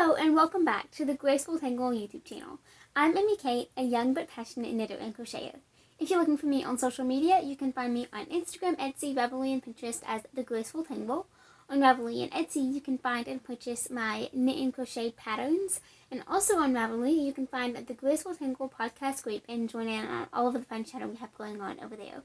Hello and welcome back to the Graceful Tangle YouTube channel. I'm Amy Kate, a young but passionate knitter and crocheter. If you're looking for me on social media, you can find me on Instagram, Etsy, Ravelry, and Pinterest as the Graceful Tangle. On Ravelry and Etsy, you can find and purchase my knit and crochet patterns. And also on Ravelry, you can find the Graceful Tangle podcast group and join in on all of the fun chatting we have going on over there.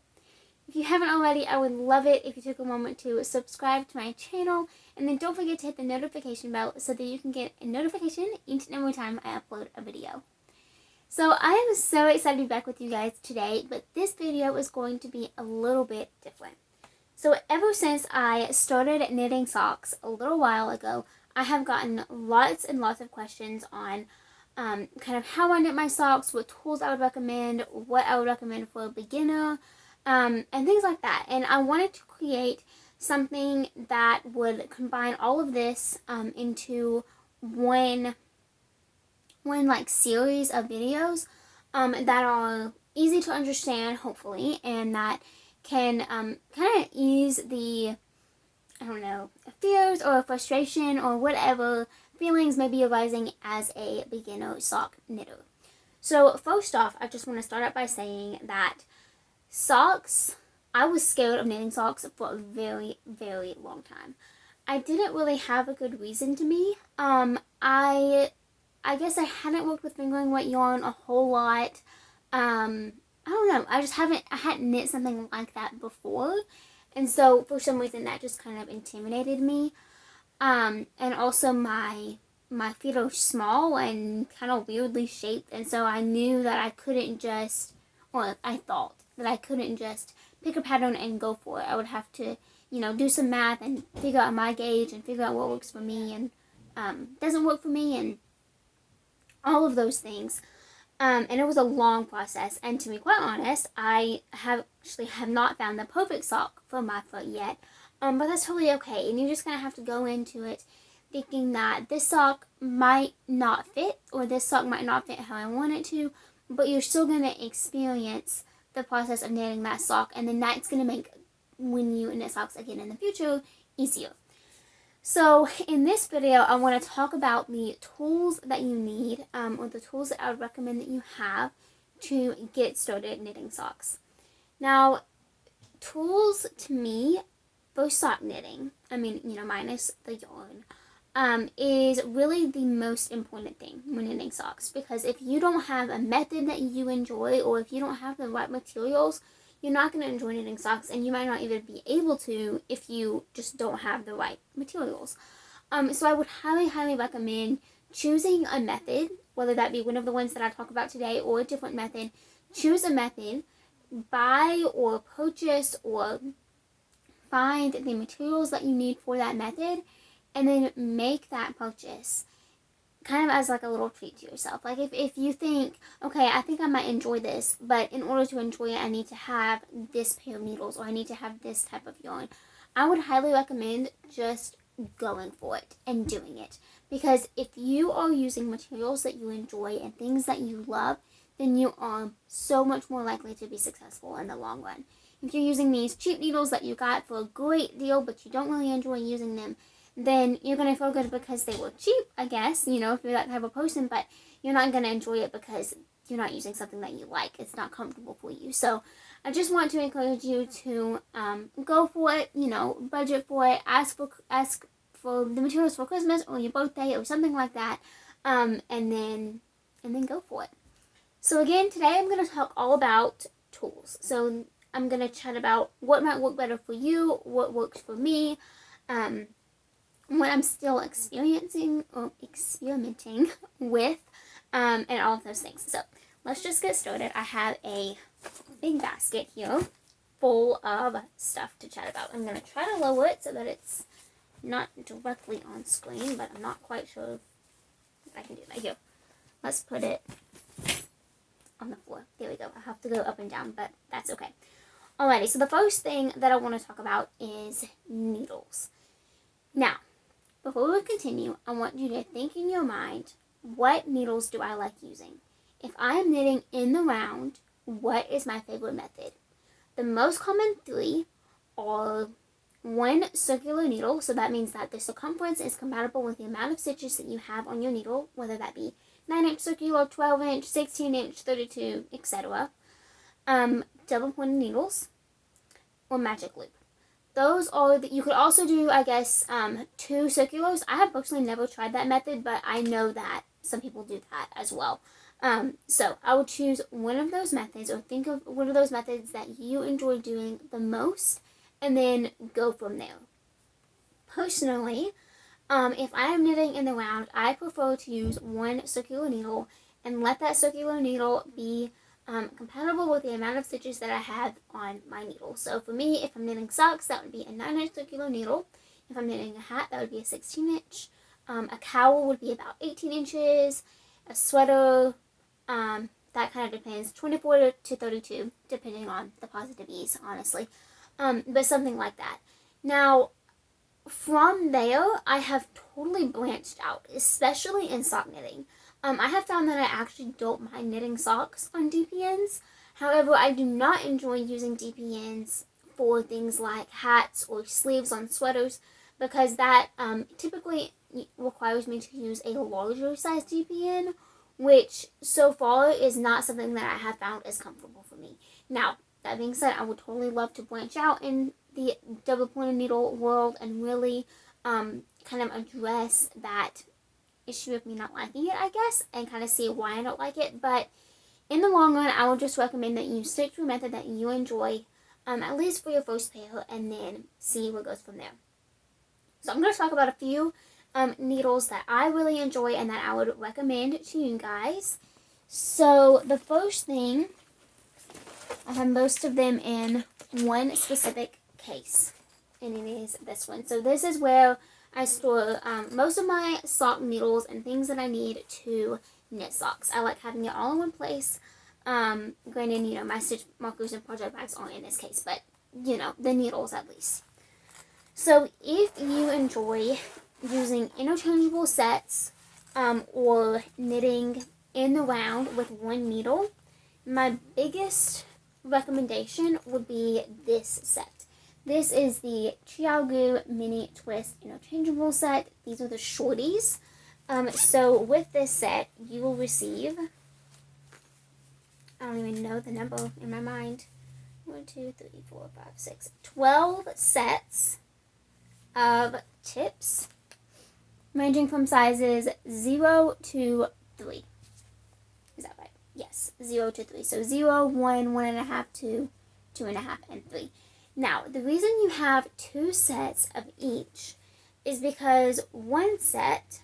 If you haven't already, I would love it if you took a moment to subscribe to my channel, and then don't forget to hit the notification bell so that you can get a notification each and every time I upload a video. So I am so excited to be back with you guys today, but this video is going to be a little bit different. So ever since I started knitting socks a little while ago, I have gotten lots and lots of questions on kind of how I knit my socks, what tools I would recommend, what I would recommend for a beginner, and things like that. And I wanted to create something that would combine all of this into one like series of videos that are easy to understand, hopefully, and that can kind of ease the, I don't know, fears or frustration or whatever feelings may be arising as a beginner sock knitter. So first off, I just want to start out by saying that socks, I was scared of knitting socks for a very, very long time. I didn't really have a good reason to be. I guess I hadn't worked with fingering weight yarn a whole lot. I don't know. I hadn't knit something like that before. And so for some reason that just kind of intimidated me. And also my feet are small and kind of weirdly shaped. And so I knew that I couldn't just, or I thought that I couldn't just pick a pattern and go for it. I would have to, do some math and figure out my gauge and figure out what works for me and doesn't work for me and all of those things. And it was a long process. And to be quite honest, I have not found the perfect sock for my foot yet. But that's totally okay. And you're just going to have to go into it thinking that this sock might not fit, or this sock might not fit how I want it to, but you're still going to experience the process of knitting that sock, and then that's going to make when you knit socks again in the future easier. So in this video, I want to talk about the tools that you need, or the tools that I would recommend that you have to get started knitting socks. Now, tools to me for sock knitting, minus the yarn, is really the most important thing when knitting socks, because if you don't have a method that you enjoy, or if you don't have the right materials, you're not going to enjoy knitting socks, and you might not even be able to if you just don't have the right materials. So I would highly, highly recommend choosing a method, whether that be one of the ones that I talk about today or a different method. Choose a method, buy or purchase or find the materials that you need for that method, and then make that purchase kind of as like a little treat to yourself. Like if you think, okay, I think I might enjoy this, but in order to enjoy it, I need to have this pair of needles, or I need to have this type of yarn, I would highly recommend just going for it and doing it. Because if you are using materials that you enjoy and things that you love, then you are so much more likely to be successful in the long run. If you're using these cheap needles that you got for a great deal, but you don't really enjoy using them, then you're going to feel good because they were cheap, I guess, if you're that type of person, but you're not going to enjoy it because you're not using something that you like. It's not comfortable for you. So I just want to encourage you to go for it, budget for it, ask for the materials for Christmas or your birthday or something like that, and then go for it. So again, today I'm going to talk all about tools. So I'm going to chat about what might work better for you, what works for me, what I'm still experiencing or experimenting with, and all of those things. So let's just get started. I have a big basket here full of stuff to chat about. I'm going to try to lower it so that it's not directly on screen, but I'm not quite sure if I can do that. Here, let's put it on the floor. There we go. I have to go up and down, but that's okay. Alrighty, so the first thing that I want to talk about is needles. Now, before we continue, I want you to think in your mind, what needles do I like using? If I am knitting in the round, what is my favorite method? The most common three are one circular needle, so that means that the circumference is compatible with the amount of stitches that you have on your needle, whether that be 9-inch circular, 12-inch, 16-inch, 32, etc. Double pointed needles, or magic loop. Those are you could also do, I guess, 2 circulars. I have personally never tried that method, but I know that some people do that as well. So I would choose one of those methods, or think of one of those methods that you enjoy doing the most, and then go from there. Personally, if I am knitting in the round, I prefer to use one circular needle and let that circular needle be compatible with the amount of stitches that I have on my needle. So for me, if I'm knitting socks, that would be a 9-inch circular needle. If I'm knitting a hat, that would be a 16-inch. A cowl would be about 18 inches. A sweater, that kind of depends, 24 to 32, depending on the positive ease, honestly. But something like that. Now, from there, I have totally branched out, especially in sock knitting. I have found that I actually don't mind knitting socks on DPNs. However, I do not enjoy using DPNs for things like hats or sleeves on sweaters, because that typically requires me to use a larger size DPN, which so far is not something that I have found as comfortable for me. Now, that being said, I would totally love to branch out in the double pointed needle world and really kind of address that issue of me not liking it, I guess, and kind of see why I don't like it. But in the long run, I would just recommend that you stick to a method that you enjoy, at least for your first pair, and then see what goes from there. So I'm going to talk about a few needles that I really enjoy and that I would recommend to you guys. So the first thing, I have most of them in one specific case, and it is this one. So this is where I store most of my sock needles and things that I need to knit socks. I like having it all in one place. Granted, my stitch markers and project bags aren't in this case, but, the needles at least. So if you enjoy using interchangeable sets or knitting in the round with one needle, my biggest recommendation would be this set. This is the Chiaogu Mini Twist Interchangeable Set. These are the shorties. So with this set, you will receive, I don't even know the number in my mind, 1, 2, 3, 4, 5, 6, 12 sets of tips, ranging from sizes 0 to 3. Is that right? Yes, 0 to 3. So 0, 1, 1.5, 2, 2.5, and 3. Now, the reason you have 2 sets of each is because one set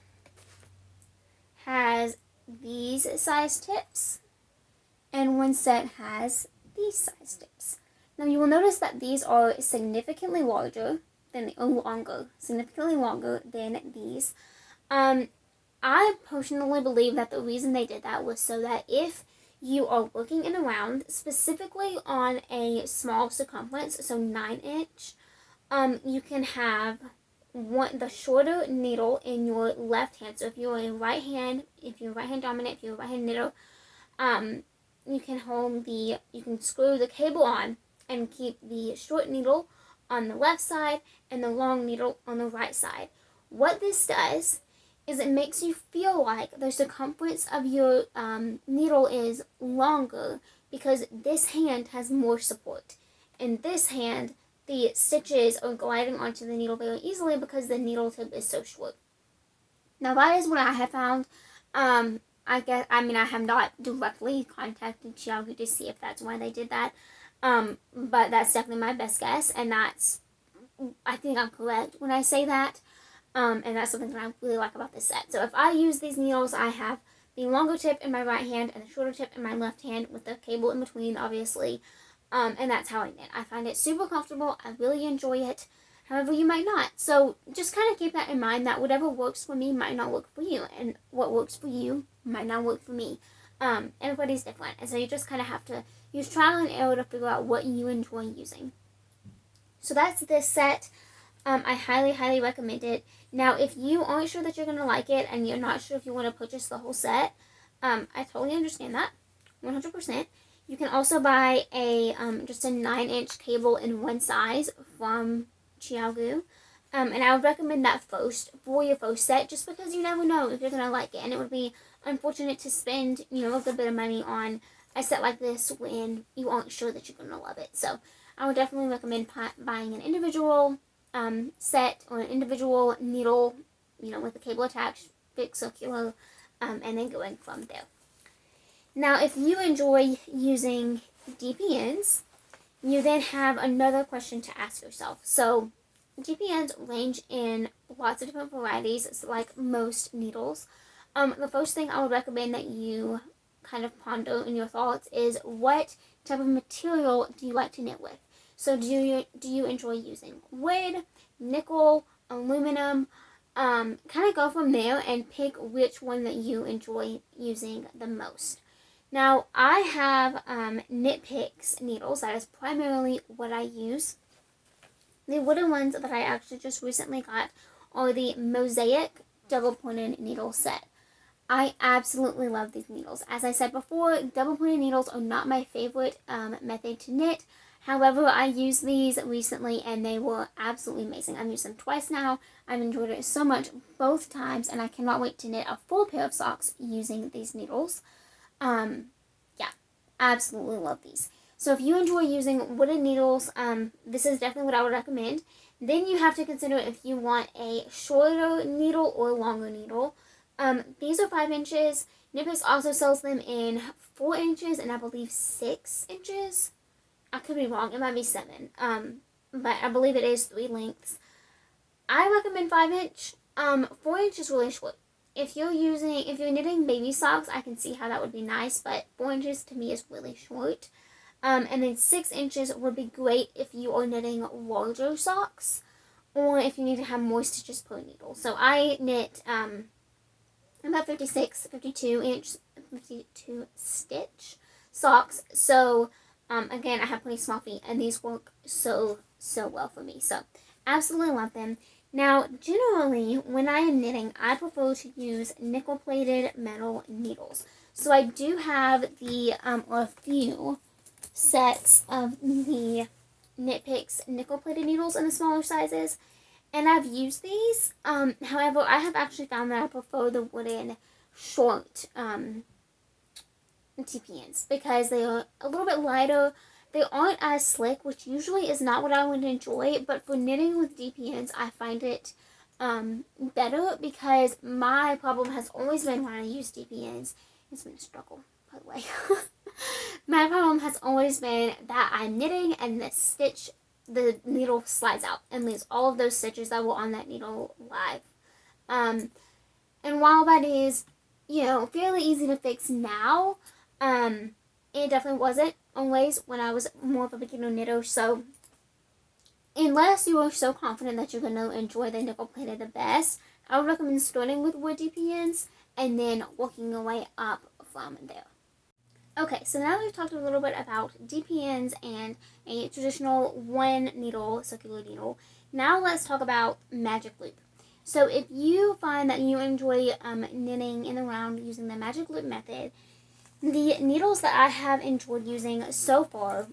has these size tips and one set has these size tips. Now, you will notice that these are significantly longer than these. I personally believe that the reason they did that was so that if you are working in a round, specifically on a small circumference, so 9-inch, you can have the shorter needle in your left hand. So if you're right hand dominant, if you're a right hand knitter, you can screw the cable on and keep the short needle on the left side and the long needle on the right side. What this does is it makes you feel like the circumference of your needle is longer because this hand has more support. In this hand, the stitches are gliding onto the needle very easily because the needle tip is so short. Now that is what I have found. I have not directly contacted Xiaohu to see if that's why they did that. But that's definitely my best guess, and I think I'm correct when I say that. And that's something that I really like about this set. So if I use these needles, I have the longer tip in my right hand and the shorter tip in my left hand with the cable in between, obviously. And that's how I knit. I find it super comfortable. I really enjoy it. However, you might not. So just kind of keep that in mind, that whatever works for me might not work for you. And what works for you might not work for me. Everybody's different. And so you just kind of have to use trial and error to figure out what you enjoy using. So that's this set. I highly, highly recommend it. Now, if you aren't sure that you're going to like it and you're not sure if you want to purchase the whole set, I totally understand that, 100%. You can also buy just a 9-inch cable in one size from Chiaogu. And I would recommend that first for your first set, just because you never know if you're going to like it. And it would be unfortunate to spend, a little bit of money on a set like this when you aren't sure that you're going to love it. So I would definitely recommend buying an individual set or an individual needle, with the cable attached, big circular, and then going from there. Now, if you enjoy using DPNs, you then have another question to ask yourself. So DPNs range in lots of different varieties, like most needles. The first thing I would recommend that you kind of ponder in your thoughts is, what type of material do you like to knit with? So do you enjoy using wood, nickel, aluminum? Kind of go from there and pick which one that you enjoy using the most. Now, I have Knit Picks needles. That is primarily what I use. The wooden ones that I actually just recently got are the Mosaic double-pointed needle set. I absolutely love these needles. As I said before, double-pointed needles are not my favorite method to knit. However, I used these recently and they were absolutely amazing. I've used them twice now. I've enjoyed it so much both times, and I cannot wait to knit a full pair of socks using these needles. Yeah, absolutely love these. So if you enjoy using wooden needles, this is definitely what I would recommend. Then you have to consider if you want a shorter needle or longer needle. These are 5 inches. Knit Picks also sells them in 4 inches and I believe 6 inches. I could be wrong. It might be 7. But I believe it is 3 lengths. I recommend 5 inch. 4 inch is really short. If you're knitting baby socks, I can see how that would be nice, but 4 inches to me is really short. And then 6 inches would be great if you are knitting larger socks, or if you need to have more stitches per needle. So I knit about 52 stitch socks. So again, I have pretty small feet, and these work so well for me. So absolutely love them. Now, generally, when I am knitting, I prefer to use nickel-plated metal needles. So I do have a few sets of the Knit Picks nickel-plated needles in the smaller sizes, and I've used these. However, I have actually found that I prefer the wooden short TPNs because they are a little bit lighter. They aren't as slick, which usually is not what I would enjoy, but for knitting with DPNs, I find it better, because my problem has always been when I use DPNs, it's been a struggle, by the way. My problem has always been that I'm knitting and the needle slides out and leaves all of those stitches that were on that needle live. And while that is, fairly easy to fix now, it definitely wasn't always when I was more of a beginner knitter. So unless you are so confident that you're going to enjoy the nickel plated the best, I would recommend starting with wood DPNs and then working your way up from there. Okay, so now we've talked a little bit about DPNs and a traditional one needle circular needle. Now let's talk about magic loop. So if you find that you enjoy knitting in the round using the magic loop method, the needles that I have enjoyed using so far,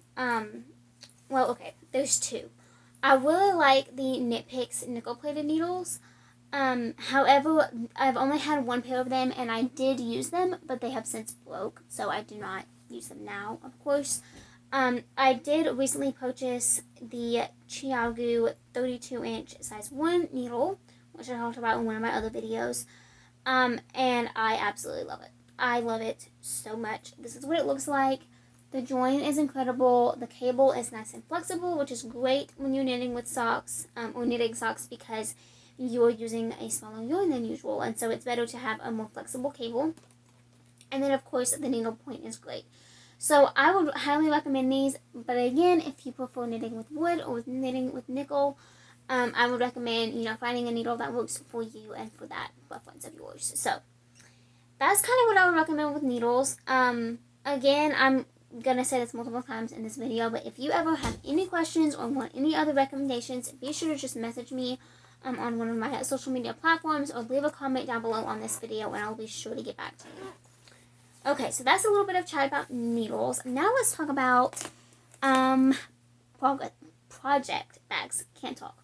there's 2. I really like the Knit Picks nickel-plated needles. However, I've only had 1 pair of them, and I did use them, but they have since broke, so I do not use them now, of course. I did recently purchase the Chiaogu 32-inch size 1 needle, which I talked about in one of my other videos, and I absolutely love it. I love it so much. This is what it looks like. The join is incredible. The cable is nice and flexible, which is great when you're knitting with socks, or knitting socks, because you're using a smaller yarn than usual, and so it's better to have a more flexible cable. And then, of course, the needle point is great. So I would highly recommend these, but again, if you prefer knitting with wood or knitting with nickel, I would recommend, finding a needle that works for you and for that preference of yours. So that's kind of what I would recommend with needles. Again, I'm going to say this multiple times in this video, but if you ever have any questions or want any other recommendations, be sure to just message me on one of my social media platforms, or leave a comment down below on this video, and I'll be sure to get back to you. Okay, so that's a little bit of chat about needles. Now let's talk about project bags. Can't talk.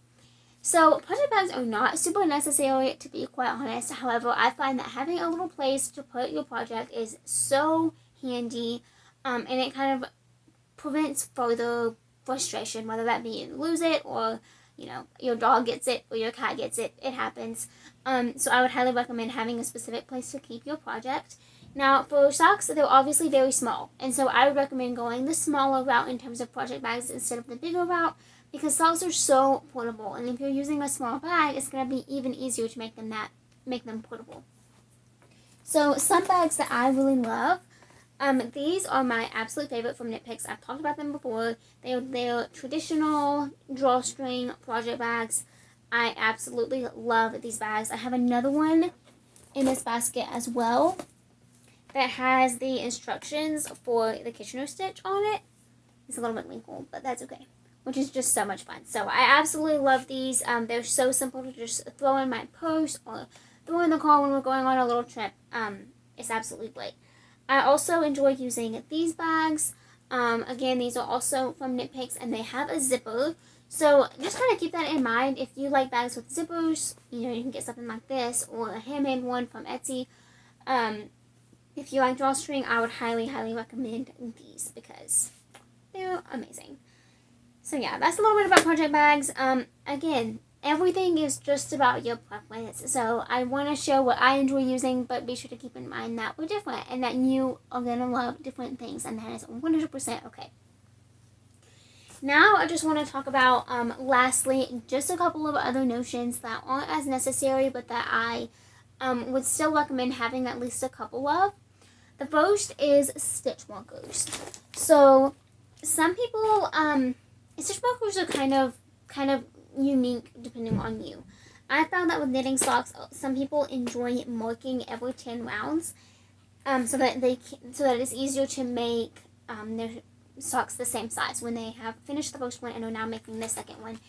So project bags are not super necessary, to be quite honest. However, I find that having a little place to put your project is so handy, and it kind of prevents further frustration, whether that be you lose it or your dog gets it or your cat gets it. It happens. So I would highly recommend having a specific place to keep your project. Now, for socks, they're obviously very small, and so I would recommend going the smaller route in terms of project bags instead of the bigger route, because socks are so portable, and if you're using a small bag, it's going to be even easier to make them portable. So some bags that I really love, these are my absolute favorite from Knit Picks. I've talked about them before. They're traditional drawstring project bags. I absolutely love these bags. I have another one in this basket as well that has the instructions for the Kitchener stitch on it. It's a little bit wrinkled, but that's okay, which is just so much fun. So I absolutely love these. They're so simple to just throw in my purse or throw in the car when we're going on a little trip. It's absolutely great. I also enjoy using these bags. Again, these are also from Knit Picks, and they have a zipper. So just kind of keep that in mind. If you like bags with zippers, you can get something like this or a handmade one from Etsy. If you like drawstring, I would highly, highly recommend these because they're amazing. So yeah, that's a little bit about project bags. Again, everything is just about your preference. So I want to show what I enjoy using, but be sure to keep in mind that we're different and that you are going to love different things, and that is 100% okay. Now I just want to talk about, lastly, just a couple of other notions that aren't as necessary, but that I would still recommend having at least a couple of. The first is stitch markers. So some people, stitch markers are kind of unique depending on you. I found that with knitting socks, some people enjoy marking every 10 rounds, so that it's easier to make their socks the same size when they have finished the first one and are now making the second one.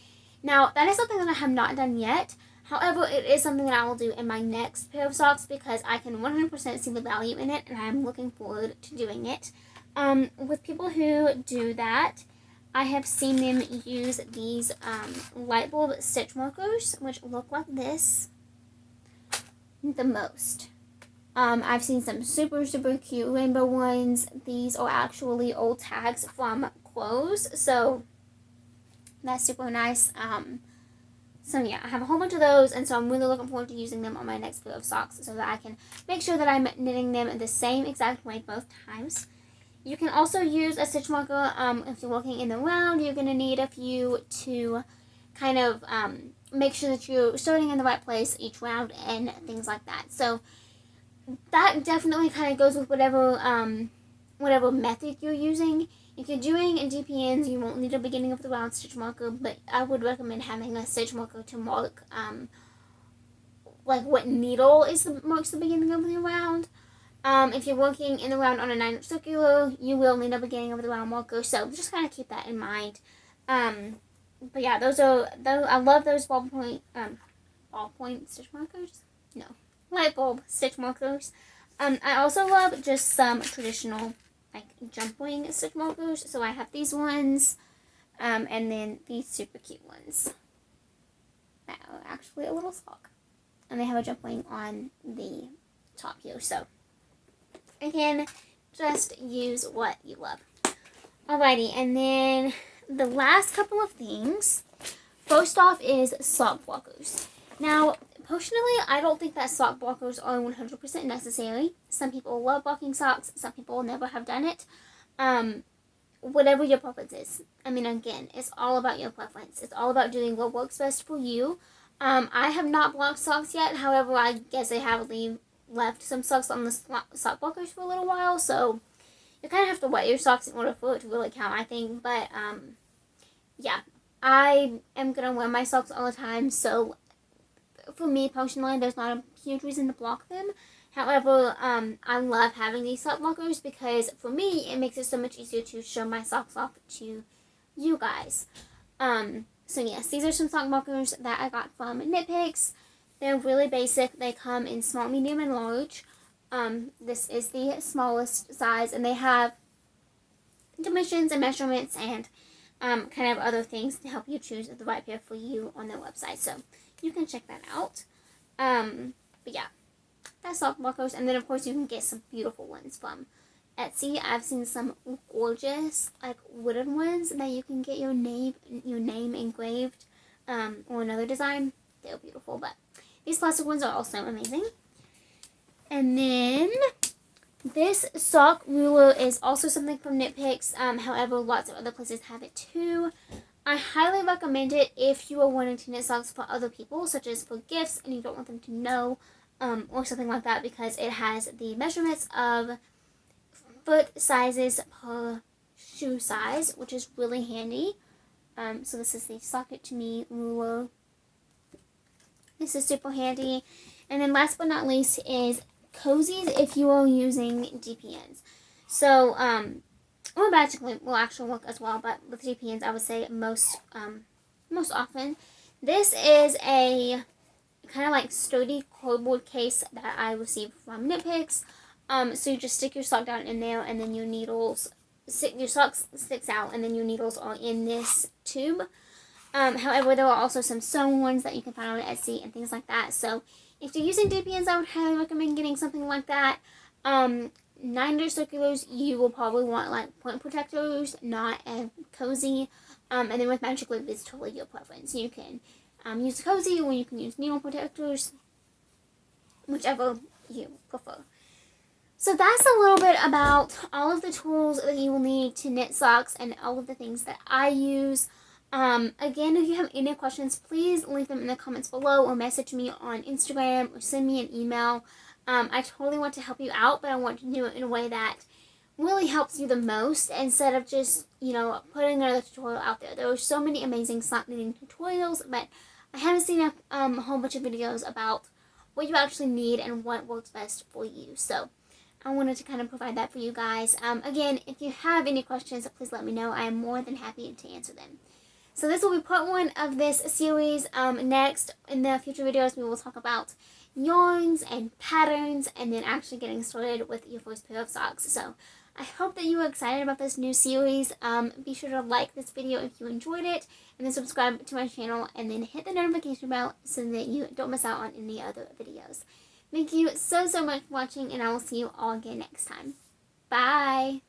Now, that is something that I have not done yet. However, it is something that I will do in my next pair of socks because I can 100% see the value in it, and I'm looking forward to doing it. With people who do that, I have seen them use these light bulb stitch markers, which look like this the most. I've seen some super, super cute rainbow ones. These are actually old tags from clothes, so that's super nice. So yeah, I have a whole bunch of those, and so I'm really looking forward to using them on my next pair of socks so that I can make sure that I'm knitting them the same exact way both times. You can also use a stitch marker. If you're working in the round, you're going to need a few to kind of make sure that you're starting in the right place each round and things like that. So that definitely kind of goes with whatever method you're using. If you're doing DPNs, you won't need a beginning of the round stitch marker, but I would recommend having a stitch marker to mark like what needle marks the beginning of the round. If you're working in the round on a 9-inch circular, you will need a beginning of the round marker, so just kind of keep that in mind. But yeah, I love those ballpoint stitch markers. No, light bulb stitch markers. I also love just some traditional like jump wing stitch markers. So I have these ones, and then these super cute ones that are actually a little sock, and they have a jump wing on the top here. So again, just use what you love. Alrighty, and then the last couple of things. First off is sock blockers. Now, personally, I don't think that sock blockers are 100% necessary. Some people love blocking socks. Some people never have done it. Whatever your preference is. I mean, again, it's all about your preference. It's all about doing what works best for you. I have not blocked socks yet. However, I guess I have left some socks on the sock blockers for a little while. So you kind of have to wet your socks in order for it to really count, I think. But, yeah, I am going to wear my socks all the time. So for me personally, there's not a huge reason to block them. However, I love having these sock blockers because for me, it makes it so much easier to show my socks off to you guys. So yes, these are some sock blockers that I got from Knit Picks. They're really basic. They come in small, medium, and large. This is the smallest size, and they have dimensions and measurements and kind of other things to help you choose the right pair for you on their website. So you can check that out. But yeah, that's sock buckles. And then of course you can get some beautiful ones from Etsy. I've seen some gorgeous like wooden ones that you can get your name engraved, or another design. They're beautiful, but these plastic ones are also amazing. And then this sock ruler is also something from Knit Picks. However, lots of other places have it too. I highly recommend it if you are wanting to knit socks for other people, such as for gifts, and you don't want them to know, or something like that, because it has the measurements of foot sizes per shoe size, which is really handy. So this is the Sock It To Me ruler. This is super handy. And then last but not least is cozies if you are using DPNs. So, or magically will actually work as well, but with DPNs I would say most often. This is a kind of like sturdy cardboard case that I received from Knit Picks. So you just stick your sock down in there, and then your needles, your sock sticks out, and then your needles are in this tube. However, there are also some sewn ones that you can find on Etsy and things like that. So if you're using DPNs, I would highly recommend getting something like that. 9-inch circulars, you will probably want like point protectors, not a cozy. And then with magic loop, it's totally your preference. You can use a cozy, or you can use needle protectors, whichever you prefer. So that's a little bit about all of the tools that you will need to knit socks and all of the things that I use. Again, if you have any questions, please leave them in the comments below, or message me on Instagram, or send me an email. I totally want to help you out, but I want to do it in a way that really helps you the most, instead of just, putting another tutorial out there. There are so many amazing sock knitting tutorials, but I haven't seen a whole bunch of videos about what you actually need and what works best for you. So I wanted to kind of provide that for you guys. Again, if you have any questions, please let me know. I am more than happy to answer them. So this will be part 1 of this series. Next, in the future videos, we will talk about yarns and patterns, and then actually getting started with your first pair of socks. So I hope that you are excited about this new series. Be sure to like this video if you enjoyed it, and then subscribe to my channel, and then hit the notification bell so that you don't miss out on any other videos. Thank you so much for watching, and I will see you all again next time. Bye!